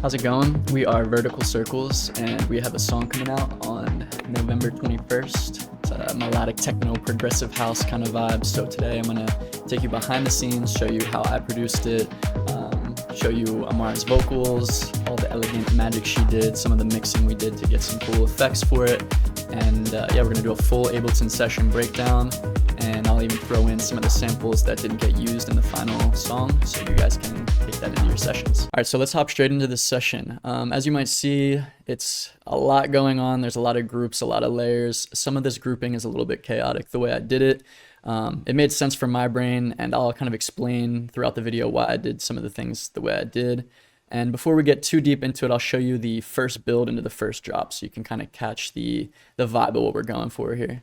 How's it going? We are Vertical Circles, and we have a song coming out on November 21st. It's a melodic techno progressive house kind of vibe. So today I'm gonna take you behind the scenes, show you how I produced it, show you Amar's vocals, all the elegant magic she did, some of the mixing we did to get some cool effects for it. And yeah, we're gonna do a full Ableton session breakdown, and I'll even throw in some of the samples that didn't get used in the final song, so you guys can take that into your sessions. All right, so let's hop straight into this session. As you might see, it's a lot going on. There's a lot of groups, a lot of layers. Some of this grouping is a little bit chaotic the way I did it. It made sense for my brain, and I'll kind of explain throughout the video why I did some of the things the way I did. And before we get too deep into it, I'll show you the first build into the first drop so you can kind of catch the vibe of what we're going for here.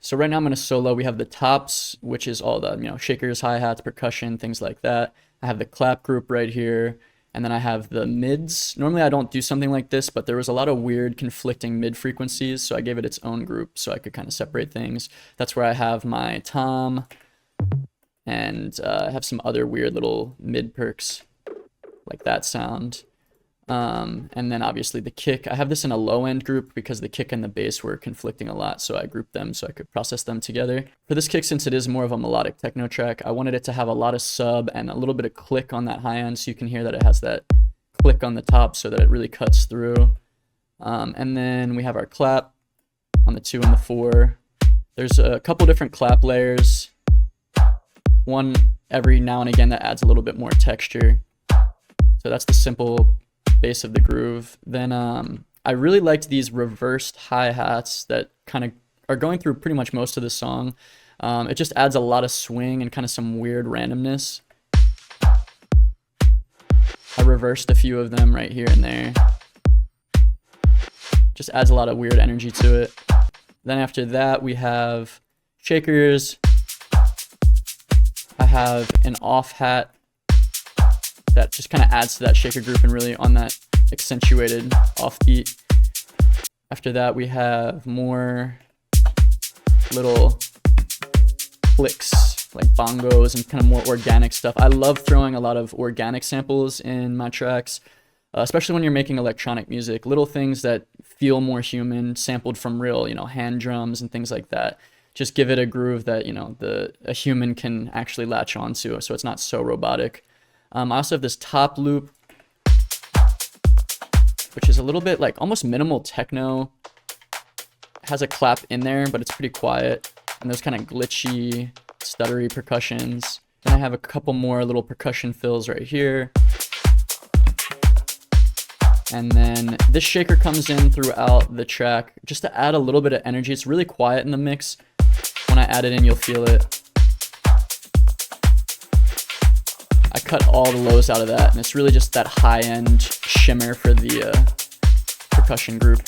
So right now I'm going to solo. We have the tops, which is all the, shakers, hi-hats, percussion, things like that. I have the clap group right here. And then I have the mids. Normally I don't do something like this, but there was a lot of weird conflicting mid frequencies, so I gave it its own group so I could kind of separate things. That's where I have my tom, and I have some other weird little mid perks, like that sound. And then obviously the kick. I have this in a low end group because the kick and the bass were conflicting a lot, so I grouped them so I could process them together. For this kick, since it is more of a melodic techno track, I wanted it to have a lot of sub and a little bit of click on that high end, so you can hear that it has that click on the top so that it really cuts through. And then we have our clap on the 2 and the 4. There's a couple different clap layers, one every now and again that adds a little bit more texture. So that's the simple base of the groove. Then I really liked these reversed hi-hats that kind of are going through pretty much most of the song. It just adds a lot of swing and kind of some weird randomness. I reversed a few of them right here and there. Just adds a lot of weird energy to it. Then after that we have shakers. I have an off hat that just kind of adds to that shaker group and really on that accentuated offbeat. After that we have more little clicks like bongos and kind of more organic stuff. I love throwing a lot of organic samples in my tracks, especially when you're making electronic music. Little things that feel more human, sampled from real, hand drums and things like that. Just give it a groove that, a human can actually latch onto, so it's not so robotic. I also have this top loop, which is a little bit like almost minimal techno. It has a clap in there, but it's pretty quiet. And those kind of glitchy, stuttery percussions. Then I have a couple more little percussion fills right here. And then this shaker comes in throughout the track just to add a little bit of energy. It's really quiet in the mix. When I add it in, you'll feel it. I cut all the lows out of that, and it's really just that high-end shimmer for the percussion group.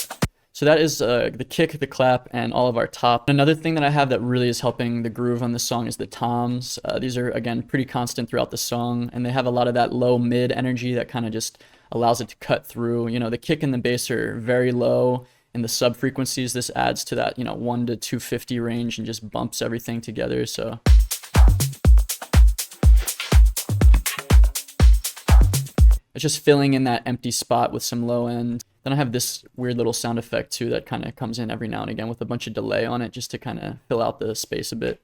So that is the kick, the clap, and all of our top. Another thing that I have that really is helping the groove on the song is the toms. These are, again, pretty constant throughout the song, and they have a lot of that low-mid energy that kind of just allows it to cut through. The kick and the bass are very low in the sub-frequencies. This adds to that, 1 to 250 range and just bumps everything together, so... It's just filling in that empty spot with some low end. Then I have this weird little sound effect too that kind of comes in every now and again with a bunch of delay on it just to kind of fill out the space a bit.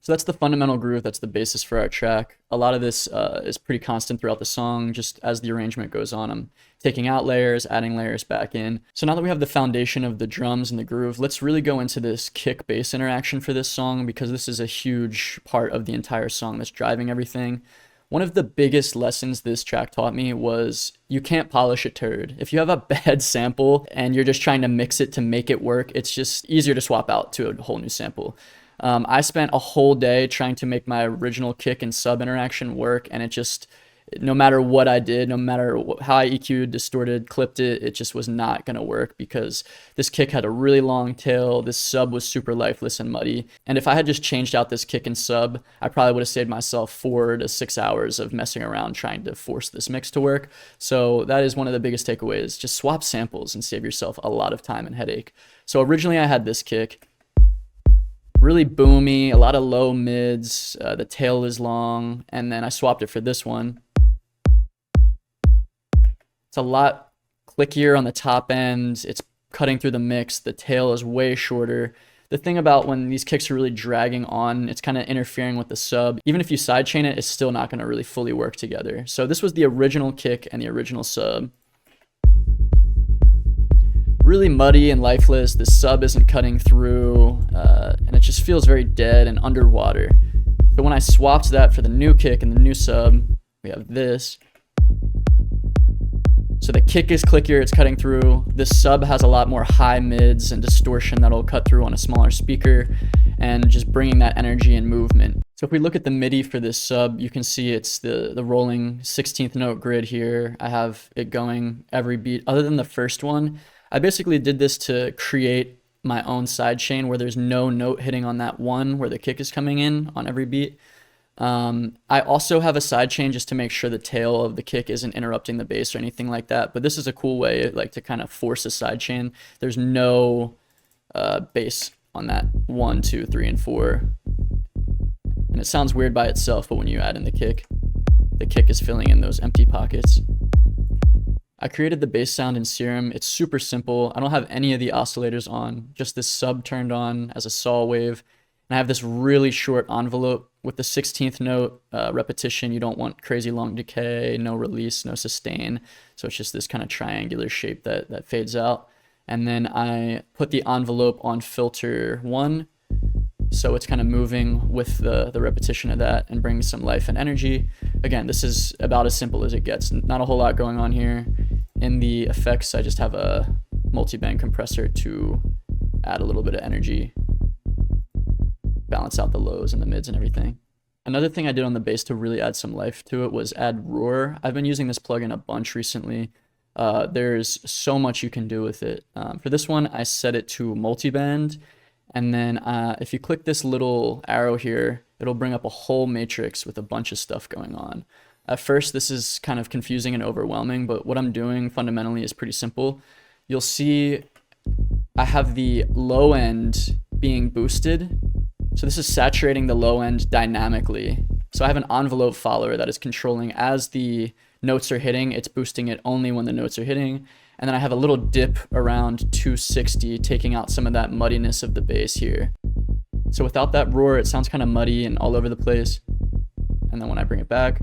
So that's the fundamental groove, that's the basis for our track. A lot of this is pretty constant throughout the song. Just as the arrangement goes on, I'm taking out layers, adding layers back in. So now that we have the foundation of the drums and the groove, let's really go into this kick-bass interaction for this song, because this is a huge part of the entire song that's driving everything. One of the biggest lessons this track taught me was you can't polish a turd. If you have a bad sample and you're just trying to mix it to make it work, it's just easier to swap out to a whole new sample. I spent a whole day trying to make my original kick and sub interaction work, and it no matter what I did, no matter how I EQ'd, distorted, clipped it, it just was not going to work because this kick had a really long tail. This sub was super lifeless and muddy. And if I had just changed out this kick and sub, I probably would have saved myself 4 to 6 hours of messing around trying to force this mix to work. So that is one of the biggest takeaways. Just swap samples and save yourself a lot of time and headache. So originally I had this kick. Really boomy, a lot of low mids, the tail is long, and then I swapped it for this one. It's a lot clickier on the top end. It's cutting through the mix. The tail is way shorter. The thing about when these kicks are really dragging on, it's kind of interfering with the sub. Even if you sidechain it, it's still not going to really fully work together. So this was the original kick and the original sub. Really muddy and lifeless. The sub isn't cutting through, and it just feels very dead and underwater. So when I swapped that for the new kick and the new sub, we have this. So the kick is clickier, it's cutting through. This sub has a lot more high mids and distortion that'll cut through on a smaller speaker, and just bringing that energy and movement. So if we look at the MIDI for this sub, you can see it's the rolling 16th note grid here. I have it going every beat other than the first one. I basically did this to create my own sidechain where there's no note hitting on that one where the kick is coming in on every beat. I also have a sidechain just to make sure the tail of the kick isn't interrupting the bass or anything like that. But this is a cool way like to kind of force a sidechain. There's no bass on that 1, 2, 3, and 4. And it sounds weird by itself, but when you add in the kick is filling in those empty pockets. I created the bass sound in Serum. It's super simple. I don't have any of the oscillators on, just this sub turned on as a saw wave. And I have this really short envelope with the 16th note repetition. You don't want crazy long decay, no release, no sustain. So it's just this kind of triangular shape that fades out. And then I put the envelope on filter 1. So it's kind of moving with the repetition of that and brings some life and energy. Again, this is about as simple as it gets. Not a whole lot going on here. In the effects, I just have a multi-band compressor to add a little bit of energy, balance out the lows and the mids and everything. Another thing I did on the bass to really add some life to it was add roar. I've been using this plugin a bunch recently. There's so much you can do with it. For this one, I set it to multi-band. And then if you click this little arrow here, it'll bring up a whole matrix with a bunch of stuff going on. At first, this is kind of confusing and overwhelming, but what I'm doing fundamentally is pretty simple. You'll see I have the low end being boosted. So this is saturating the low end dynamically. So I have an envelope follower that is controlling as the notes are hitting, it's boosting it only when the notes are hitting. And then I have a little dip around 260, taking out some of that muddiness of the bass here. So without that roar, it sounds kind of muddy and all over the place. And then when I bring it back,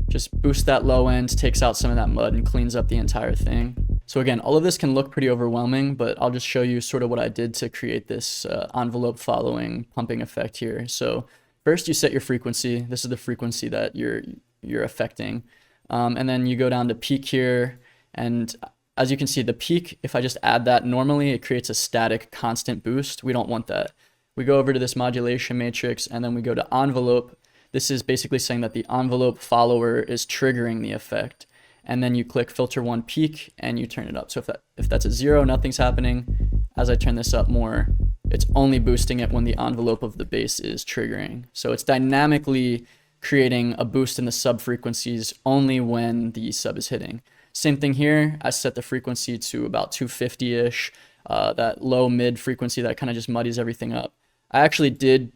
just boost that low end, takes out some of that mud and cleans up the entire thing. So again, all of this can look pretty overwhelming, but I'll just show you sort of what I did to create this envelope following pumping effect here. So first you set your frequency. This is the frequency that you're affecting. And then you go down to peak here. And as you can see, the peak, if I just add that normally, it creates a static constant boost. We don't want that. We go over to this modulation matrix and then we go to envelope. This is basically saying that the envelope follower is triggering the effect. And then you click filter 1 peak and you turn it up. So if that's at 0, nothing's happening. As I turn this up more, it's only boosting it when the envelope of the bass is triggering. So it's dynamically creating a boost in the sub frequencies only when the sub is hitting. Same thing here. I set the frequency to about 250-ish, that low mid frequency that kind of just muddies everything up. I actually did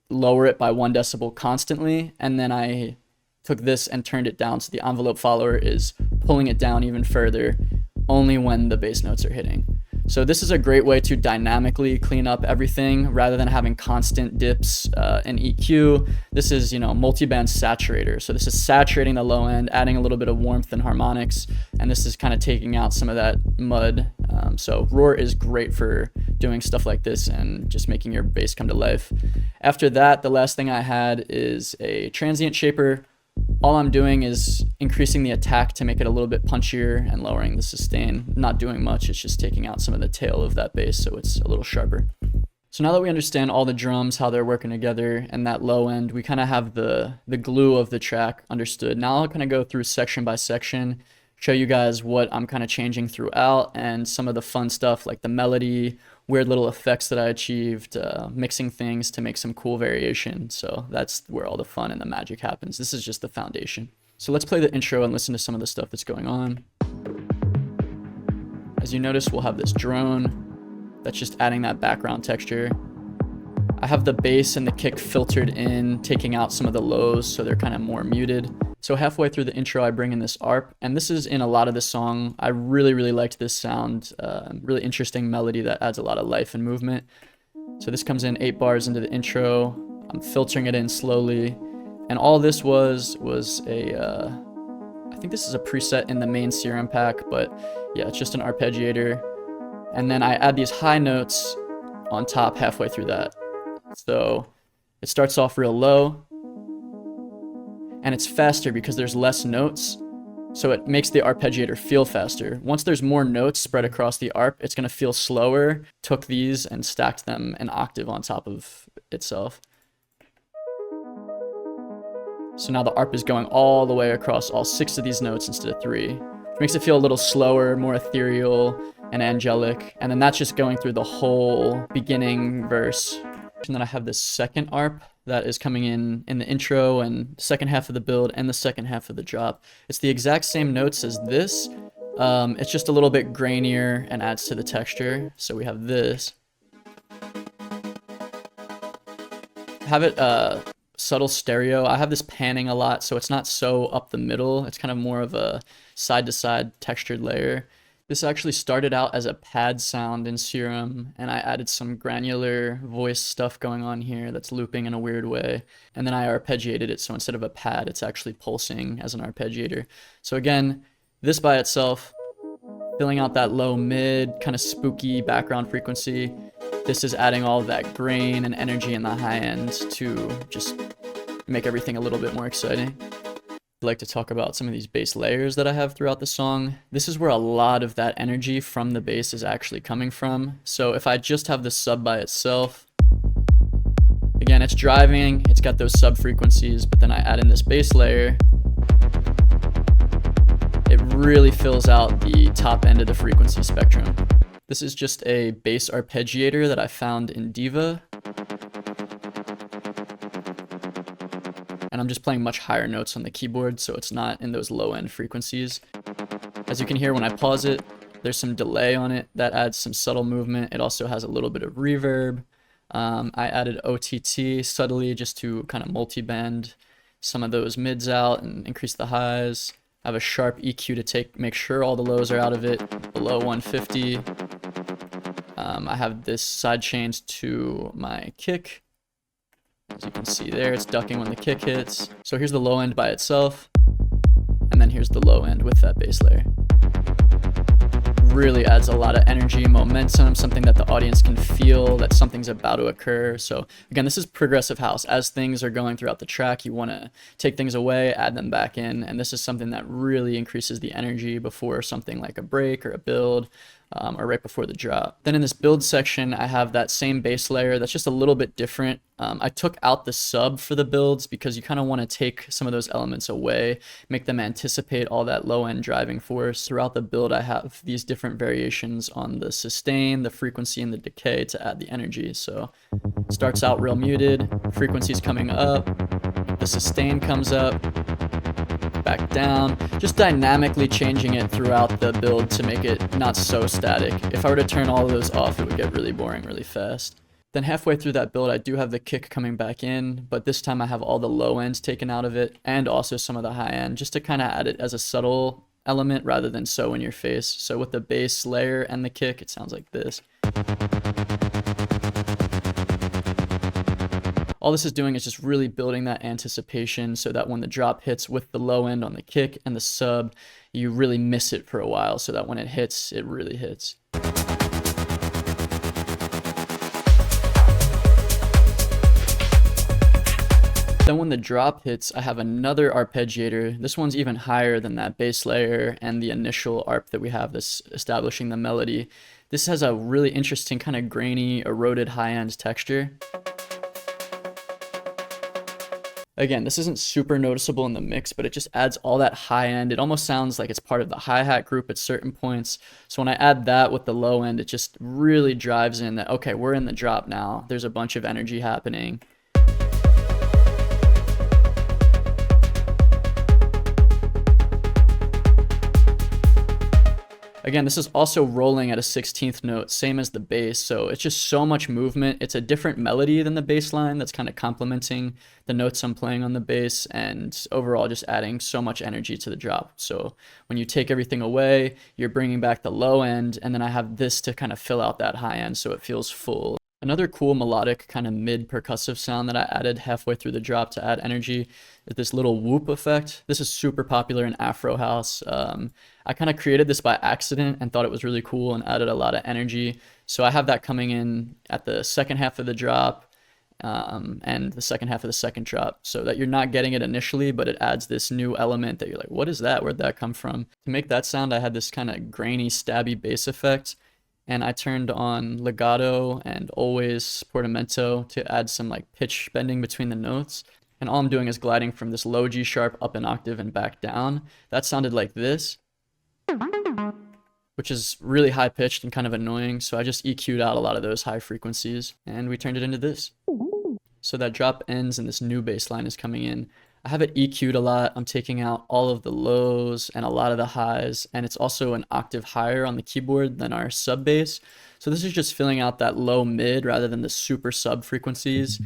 lower it by 1 decibel constantly, and then I took this and turned it down so the envelope follower is pulling it down even further only when the bass notes are hitting. So this is a great way to dynamically clean up everything rather than having constant dips and EQ. This is, multi-band saturator. So this is saturating the low end, adding a little bit of warmth and harmonics, and this is kind of taking out some of that mud. So roar is great for doing stuff like this and just making your bass come to life. After that, the last thing I had is a transient shaper. All I'm doing is increasing the attack to make it a little bit punchier and lowering the sustain. Not doing much, it's just taking out some of the tail of that bass so it's a little sharper. So now that we understand all the drums, how they're working together, and that low end, we kind of have the glue of the track understood. Now I'll kind of go through section by section, show you guys what I'm kind of changing throughout, and some of the fun stuff like the melody, weird little effects that I achieved, mixing things to make some cool variation. So that's where all the fun and the magic happens. This is just the foundation. So let's play the intro and listen to some of the stuff that's going on. As you notice, we'll have this drone that's just adding that background texture. I have the bass and the kick filtered in, taking out some of the lows so they're kind of more muted. So halfway through the intro, I bring in this ARP, and this is in a lot of the song. I really, really liked this sound. Really interesting melody that adds a lot of life and movement. So this comes in 8 bars into the intro. I'm filtering it in slowly. And all this was a, I think this is a preset in the main Serum pack, but yeah, it's just an arpeggiator. And then I add these high notes on top halfway through that. So it starts off real low, and it's faster because there's less notes. So it makes the arpeggiator feel faster. Once there's more notes spread across the ARP, it's gonna feel slower. Took these and stacked them an octave on top of itself. So now the ARP is going all the way across all 6 of these notes instead of 3, which makes it feel a little slower, more ethereal and angelic. And then that's just going through the whole beginning verse. And then I have this second ARP that is coming in the intro and second half of the build and the second half of the drop. It's the exact same notes as this. It's just a little bit grainier and adds to the texture. So we have this. Have it subtle stereo. I have this panning a lot, so it's not so up the middle. It's kind of more of a side-to-side textured layer. This actually started out as a pad sound in Serum, and I added some granular voice stuff going on here that's looping in a weird way. And then I arpeggiated it, so instead of a pad, it's actually pulsing as an arpeggiator. So again, this by itself, filling out that low mid, kind of spooky background frequency. This is adding all of that grain and energy in the high end to just make everything a little bit more exciting. I'd like to talk about some of these bass layers that I have throughout the song. This is where a lot of that energy from the bass is actually coming from. So if I just have the sub by itself, again, it's driving, it's got those sub frequencies, but then I add in this bass layer, it really fills out the top end of the frequency spectrum. This is just a bass arpeggiator that I found in Diva. And I'm just playing much higher notes on the keyboard, so it's not in those low end frequencies. As you can hear when I pause it, there's some delay on it that adds some subtle movement. It also has a little bit of reverb. I added OTT subtly just to kind of multi-band some of those mids out and increase the highs. I have a sharp EQ to make sure all the lows are out of it, below 150. I have this side chains to my kick. As you can see there, it's ducking when the kick hits. So here's the low end by itself, and then here's the low end with that bass layer. Really adds a lot of energy, momentum, something that the audience can feel that something's about to occur. So again, this is progressive house. As things are going throughout the track, you want to take things away, add them back in, and this is something that really increases the energy before something like a break or a build, or right before the drop. Then in this build section, I have that same bass layer that's just a little bit different. I took out the sub for the builds because you kind of want to take some of those elements away, make them anticipate all that low end driving force. Throughout the build, I have these different variations on the sustain, the frequency, and the decay to add the energy. So it starts out real muted, frequency's coming up, the sustain comes up, back down, just dynamically changing it throughout the build to make it not so static. If I were to turn all of those off, it would get really boring really fast. Then halfway through that build, I do have the kick coming back in, but this time I have all the low ends taken out of it and also some of the high end, just to kind of add it as a subtle element rather than so in your face. So with the bass layer and the kick, it sounds like this. All this is doing is just really building that anticipation so that when the drop hits with the low end on the kick and the sub, you really miss it for a while so that when it hits, it really hits. Then when the drop hits, I have another arpeggiator. This one's even higher than that bass layer and the initial arp that we have that's establishing the melody. This has a really interesting kind of grainy, eroded high-end texture. Again, this isn't super noticeable in the mix, but it just adds all that high end. It almost sounds like it's part of the hi-hat group at certain points. So when I add that with the low end, it just really drives in that, okay, we're in the drop now. There's a bunch of energy happening. Again, this is also rolling at a 16th note, same as the bass, so it's just so much movement. It's a different melody than the bass line that's kind of complementing the notes I'm playing on the bass, and overall just adding so much energy to the drop. So when you take everything away, you're bringing back the low end, and then I have this to kind of fill out that high end so it feels full. Another cool melodic kind of mid percussive sound that I added halfway through the drop to add energy is this little whoop effect. This is super popular in Afro house. I kind of created this by accident and thought it was really cool and added a lot of energy. So I have that coming in at the second half of the drop and the second half of the second drop, so that you're not getting it initially, but it adds this new element that you're like, what is that? Where'd that come from? To make that sound, I had this kind of grainy, stabby bass effect. And I turned on legato and always portamento to add some like pitch bending between the notes. And all I'm doing is gliding from this low G sharp up an octave and back down. That sounded like this, which is really high pitched and kind of annoying. So I just EQ'd out a lot of those high frequencies and we turned it into this. So that drop ends and this new bass line is coming in. I have it EQ'd a lot. I'm taking out all of the lows and a lot of the highs, and it's also an octave higher on the keyboard than our sub bass. So this is just filling out that low mid rather than the super sub frequencies.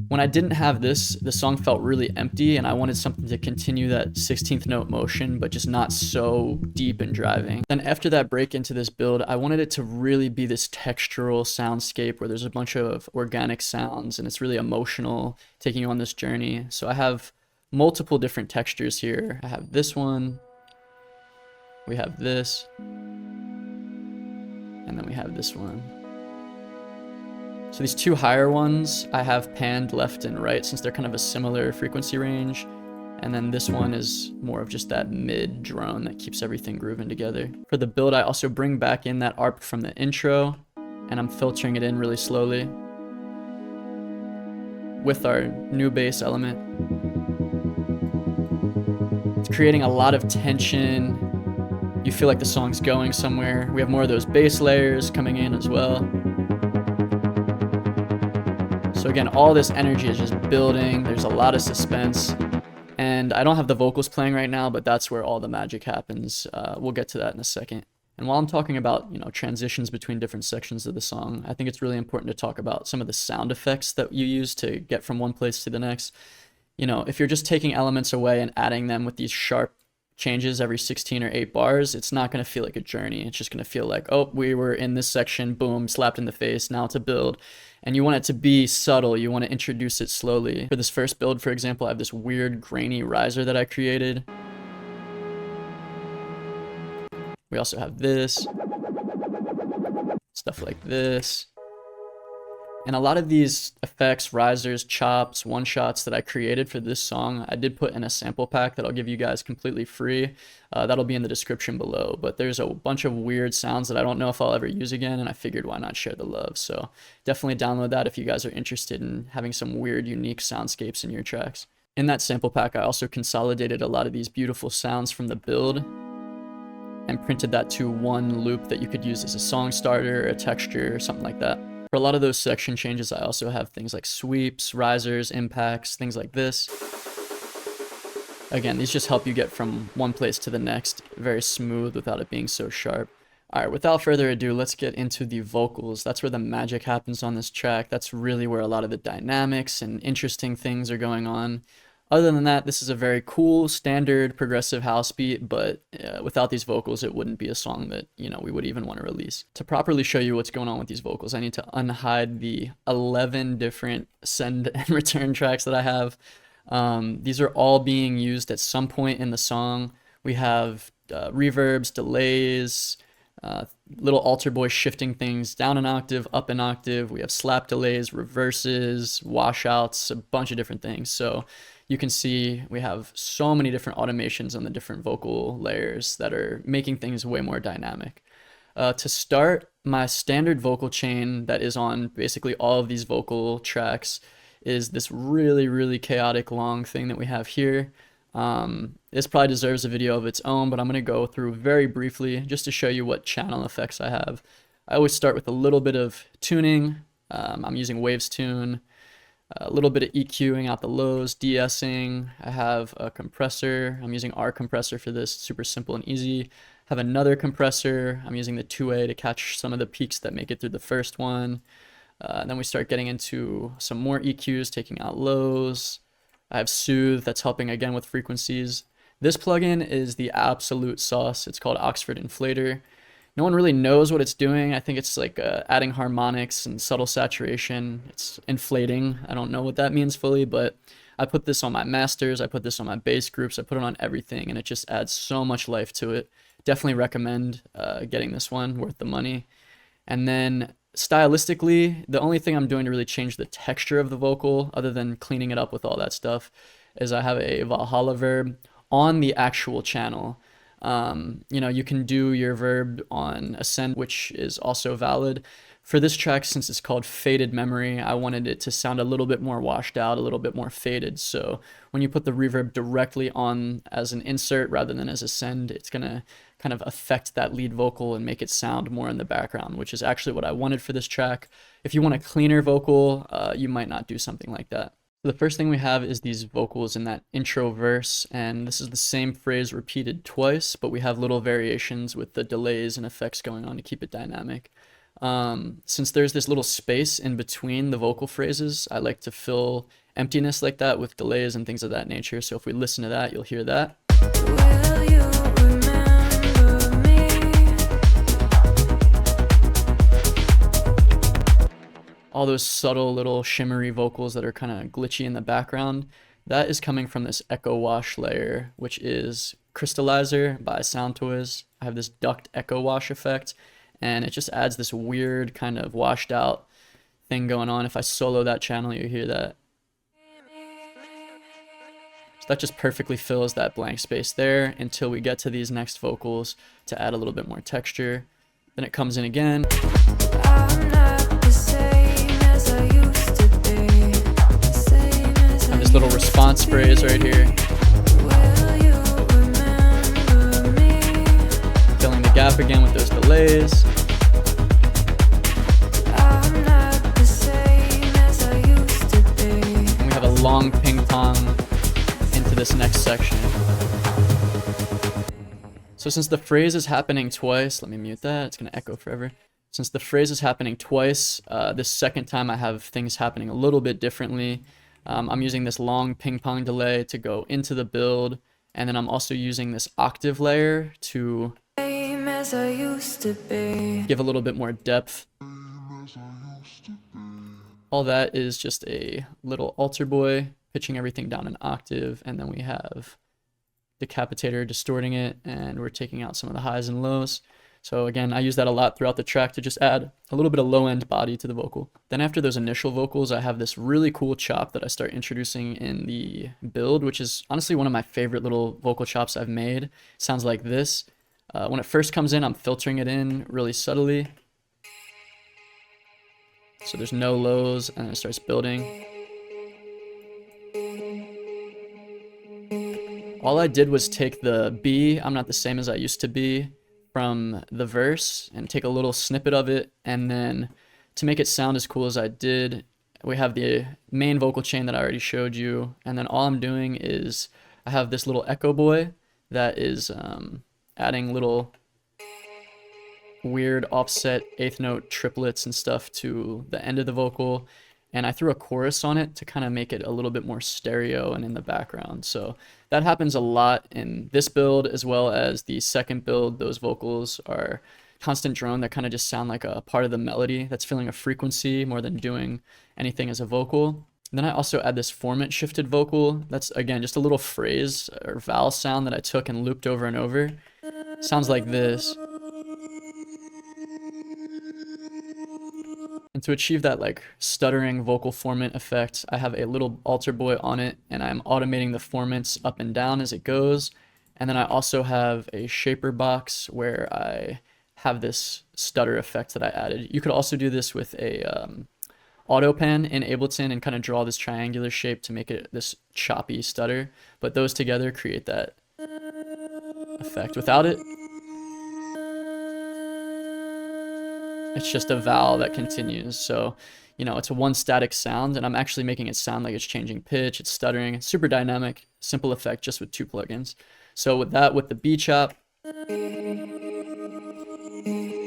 When I didn't have this, the song felt really empty, and I wanted something to continue that 16th note motion, but just not so deep and driving. Then after that break into this build, I wanted it to really be this textural soundscape where there's a bunch of organic sounds and it's really emotional, taking you on this journey. So I have multiple different textures here. I have this one, we have this, and then we have this one. So these two higher ones I have panned left and right since they're kind of a similar frequency range. And then this one is more of just that mid drone that keeps everything grooving together. For the build, I also bring back in that arp from the intro, and I'm filtering it in really slowly with our new bass element. It's creating a lot of tension. You feel like the song's going somewhere. We have more of those bass layers coming in as well. So again, all this energy is just building. There's a lot of suspense. And I don't have the vocals playing right now, but that's where all the magic happens. We'll get to that in a second. And while I'm talking about, transitions between different sections of the song, I think it's really important to talk about some of the sound effects that you use to get from one place to the next. If you're just taking elements away and adding them with these sharp changes every 16 or 8 bars, it's not going to feel like a journey. It's just going to feel like, oh, we were in this section, boom, slapped in the face, now to build. And you want it to be subtle. You want to introduce it slowly. For this first build, for example, I have this weird grainy riser that I created. We also have this, stuff like this. And a lot of these effects, risers, chops, one-shots that I created for this song, I did put in a sample pack that I'll give you guys completely free. That'll be in the description below. But there's a bunch of weird sounds that I don't know if I'll ever use again, and I figured why not share the love. So definitely download that if you guys are interested in having some weird, unique soundscapes in your tracks. In that sample pack, I also consolidated a lot of these beautiful sounds from the build and printed that to one loop that you could use as a song starter, a texture, or something like that. For a lot of those section changes, I also have things like sweeps, risers, impacts, things like this. Again, these just help you get from one place to the next very smooth without it being so sharp. Alright, without further ado, let's get into the vocals. That's where the magic happens on this track. That's really where a lot of the dynamics and interesting things are going on. Other than that, this is a very cool, standard, progressive house beat, but without these vocals, it wouldn't be a song that, we would even want to release. To properly show you what's going on with these vocals, I need to unhide the 11 different send and return tracks that I have. These are all being used at some point in the song. We have reverbs, delays, Little alter boy shifting things down an octave, up an octave. We have slap delays, reverses, washouts, a bunch of different things. So you can see we have so many different automations on the different vocal layers that are making things way more dynamic. To start, my standard vocal chain that is on basically all of these vocal tracks is this really, really chaotic long thing that we have here. This probably deserves a video of its own, but I'm going to go through very briefly just to show you what channel effects I have. I always start with a little bit of tuning. I'm using Waves Tune, a little bit of EQing out the lows, de-essing. I have a compressor. I'm using our compressor for this, super simple and easy. Have another compressor. I'm using the 2A to catch some of the peaks that make it through the first one. And then we start getting into some more EQs, taking out lows. I have Soothe that's helping again with frequencies. This plugin is the absolute sauce. It's called Oxford Inflator. No one really knows what it's doing. I think it's like adding harmonics and subtle saturation. It's inflating. I don't know what that means fully, but I put this on my masters. I put this on my bass groups. I put it on everything, and it just adds so much life to it. Definitely recommend getting this one, worth the money. And then stylistically, the only thing I'm doing to really change the texture of the vocal, other than cleaning it up with all that stuff, is I have a Valhalla verb on the actual channel. You know, you can do your verb on Ascend, which is also valid. For this track, since it's called Faded Memory, I wanted it to sound a little bit more washed out, a little bit more faded. So when you put the reverb directly on as an insert rather than as a send, it's going to kind of affect that lead vocal and make it sound more in the background, which is actually what I wanted for this track. If you want a cleaner vocal, you might not do something like that. The first thing we have is these vocals in that intro verse, and this is the same phrase repeated twice, but we have little variations with the delays and effects going on to keep it dynamic. Since there's this little space in between the vocal phrases, I like to fill emptiness like that with delays and things of that nature. So if we listen to that, you'll hear that. Will you remember me? All those subtle little shimmery vocals that are kind of glitchy in the background, that is coming from this echo wash layer, which is Crystallizer by Soundtoys. I have this duct echo wash effect, and it just adds this weird kind of washed out thing going on. If I solo that channel, you hear that. So that just perfectly fills that blank space there until we get to these next vocals to add a little bit more texture. Then it comes in again. And this little response phrase right here. Filling the gap again with those delays. And we have a long ping pong into this next section. So since the phrase is happening twice, let me mute that, it's going to echo forever. Since the phrase is happening twice, this second time I have things happening a little bit differently. I'm using this long ping pong delay to go into the build, and then I'm also using this octave layer to give a little bit more depth. All that is just a little alter boy pitching everything down an octave, and then we have Decapitator distorting it, and we're taking out some of the highs and lows. So again, I use that a lot throughout the track to just add a little bit of low-end body to the vocal. Then after those initial vocals, I have this really cool chop that I start introducing in the build, which is honestly one of my favorite little vocal chops I've made. It sounds like this. When it first comes in, I'm filtering it in really subtly. So there's no lows, and it starts building. All I did was take the B, I'm not the same as I used to be, from the verse and take a little snippet of it, and then to make it sound as cool as I did, we have the main vocal chain that I already showed you, and then all I'm doing is I have this little echo boy that is adding little weird offset eighth note triplets and stuff to the end of the vocal, and I threw a chorus on it to kind of make it a little bit more stereo and in the background. So that happens a lot in this build as well as the second build. Those vocals are constant drone that kind of just sound like a part of the melody that's filling a frequency more than doing anything as a vocal. And then I also add this formant shifted vocal. That's again just a little phrase or vowel sound that I took and looped over and over. Sounds like this. to achieve that like stuttering vocal formant effect, I have a little altar boy on it, and I'm automating the formants up and down as it goes. And then I also have a shaper box where I have this stutter effect that I added. You could also do this with a auto pen in Ableton and kind of draw this triangular shape to make it this choppy stutter, but those together create that effect. Without it, it's just a vowel that continues. So, you know, it's a one static sound, and I'm actually making it sound like it's changing pitch, it's stuttering. It's super dynamic, simple effect just with 2 plugins. So with that, with the B chop,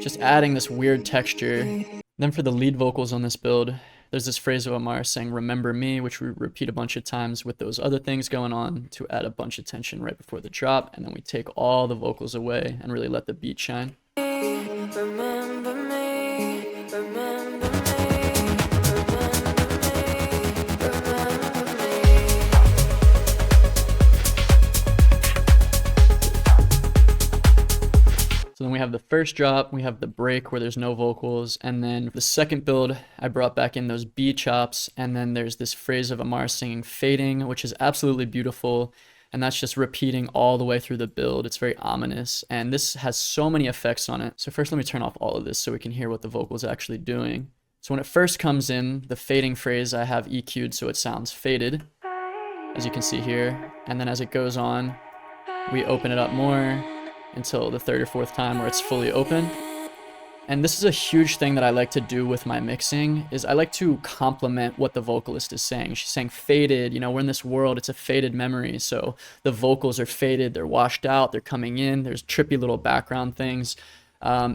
just adding this weird texture. Then for the lead vocals on this build, there's this phrase of Amar saying "remember me," which we repeat a bunch of times with those other things going on to add a bunch of tension right before the drop, and then we take all the vocals away and really let the beat shine. Remember me, remember me, remember me. So then we have the first drop, we have the break where there's no vocals, and then the second build, I brought back in those B chops, and then there's this phrase of Amar singing "fading," which is absolutely beautiful, and that's just repeating all the way through the build. It's very ominous, and this has so many effects on it. So first let me turn off all of this so we can hear what the vocal's actually doing. So when it first comes in, the fading phrase I have EQ'd so it sounds faded, as you can see here, and then as it goes on, we open it up more until the 3rd or 4th time where it's fully open. And this is a huge thing that I like to do with my mixing, is I like to complement what the vocalist is saying. She's saying faded, you know, we're in this world, it's a faded memory. So the vocals are faded, they're washed out, they're coming in, there's trippy little background things.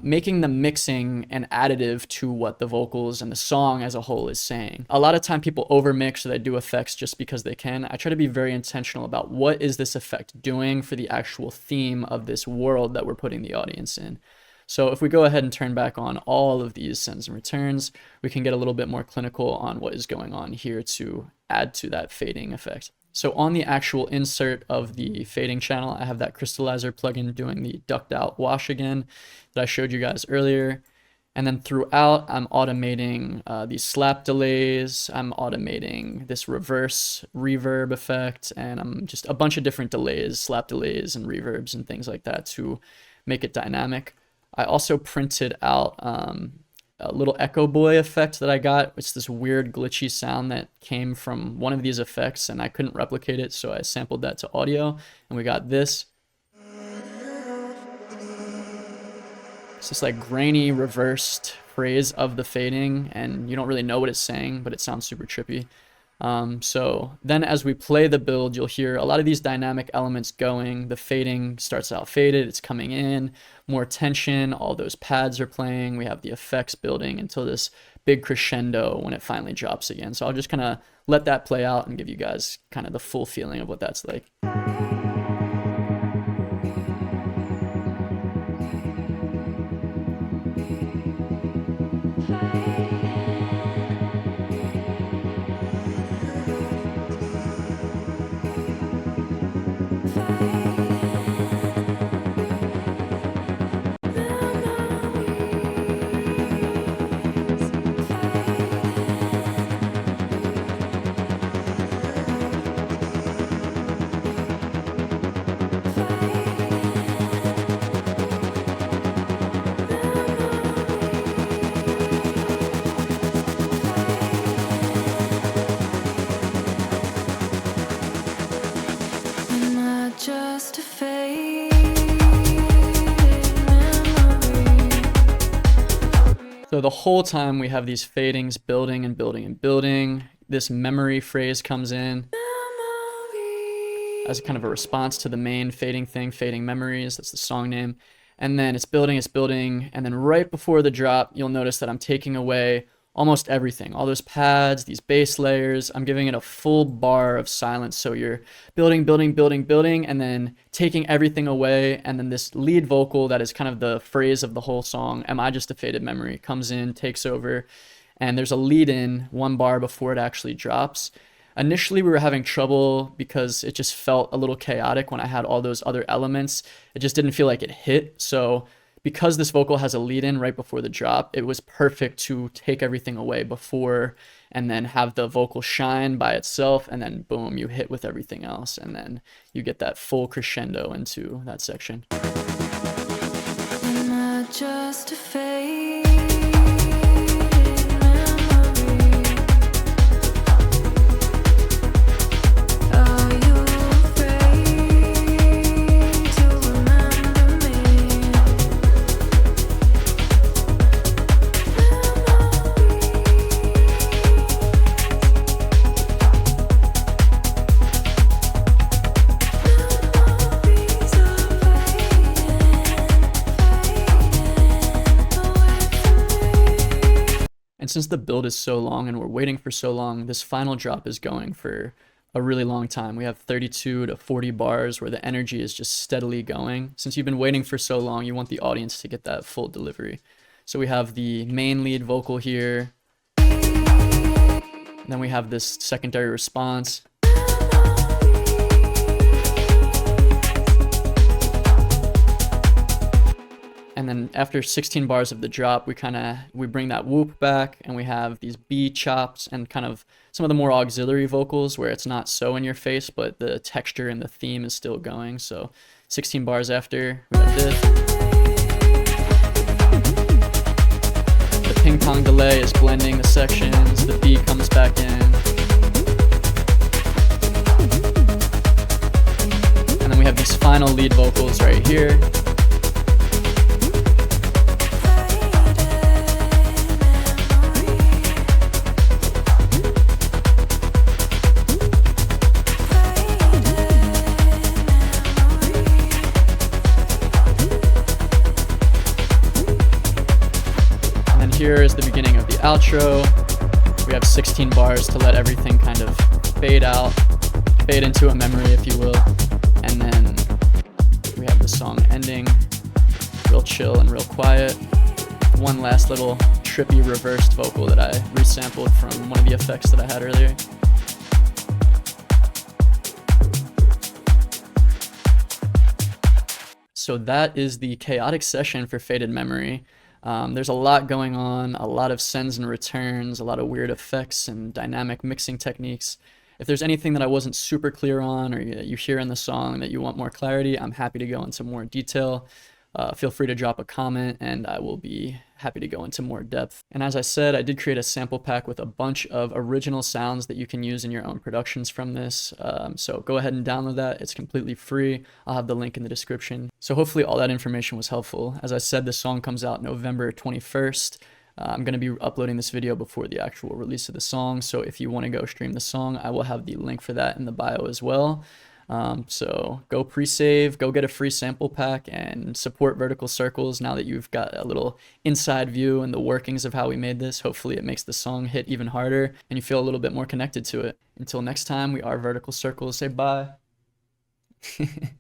Making the mixing an additive to what the vocals and the song as a whole is saying. A lot of time people overmix or they do effects just because they can. I try to be very intentional about what is this effect doing for the actual theme of this world that we're putting the audience in. So if we go ahead and turn back on all of these sends and returns, we can get a little bit more clinical on what is going on here to add to that fading effect. So on the actual insert of the fading channel, I have that crystallizer plugin doing the ducked out wash again that I showed you guys earlier. And then throughout, I'm automating these slap delays. I'm automating this reverse reverb effect, and I'm just a bunch of different delays, slap delays and reverbs and things like that to make it dynamic. I also printed out a little echo boy effect that I got. It's this weird glitchy sound that came from one of these effects, and I couldn't replicate it, so I sampled that to audio, and we got this. It's this like grainy reversed phrase of the fading, and you don't really know what it's saying, but it sounds super trippy. So then as we play the build, you'll hear a lot of these dynamic elements going. The fading starts out faded, it's coming in, more tension, all those pads are playing, we have the effects building until this big crescendo when it finally drops again. So I'll just kind of let that play out and give you guys kind of the full feeling of what that's like. So the whole time we have these fadings building and building and building. This memory phrase comes in as kind of a response to the main fading thing, fading memories, that's the song name. And then it's building, and then right before the drop, you'll notice that I'm taking away almost everything, all those pads, these bass layers. I'm giving it a full bar of silence. So you're building, building, building, building, and then taking everything away. And then this lead vocal that is kind of the phrase of the whole song, "Am I Just a Faded Memory?" comes in, takes over, and there's a lead in one bar before it actually drops. Initially, we were having trouble because it just felt a little chaotic when I had all those other elements. It just didn't feel like it hit. So because this vocal has a lead in right before the drop, it was perfect to take everything away before and then have the vocal shine by itself, and then boom, you hit with everything else, and then you get that full crescendo into that section. Am I just a fade? And since the build is so long and we're waiting for so long, this final drop is going for a really long time. We have 32 to 40 bars where the energy is just steadily going. Since you've been waiting for so long, you want the audience to get that full delivery. So we have the main lead vocal here. Then we have this secondary response. And then after 16 bars of the drop, we bring that whoop back, and we have these B chops and kind of some of the more auxiliary vocals where it's not so in your face, but the texture and the theme is still going. So 16 bars after, we have this. The ping pong delay is blending the sections, the beat comes back in. And then we have these final lead vocals right here. Here is the beginning of the outro. We have 16 bars to let everything kind of fade out, fade into a memory, if you will. And then we have the song ending, real chill and real quiet. One last little trippy reversed vocal that I resampled from one of the effects that I had earlier. So that is the chaotic session for Faded Memory. There's a lot going on, a lot of sends and returns, a lot of weird effects and dynamic mixing techniques. If there's anything that I wasn't super clear on or you hear in the song that you want more clarity, I'm happy to go into more detail. Feel free to drop a comment and I will be happy to go into more depth. And as I said, I did create a sample pack with a bunch of original sounds that you can use in your own productions from this. So go ahead and download that. It's completely free. I'll have the link in the description. So hopefully all that information was helpful. As I said, this song comes out November 21st. I'm going to be uploading this video before the actual release of the song. So if you want to go stream the song, I will have the link for that in the bio as well. So go pre-save, go get a free sample pack, and support Vertical Circles now that you've got a little inside view and the workings of how we made this. Hopefully it makes the song hit even harder and you feel a little bit more connected to it. Until next time, we are Vertical Circles. Say bye.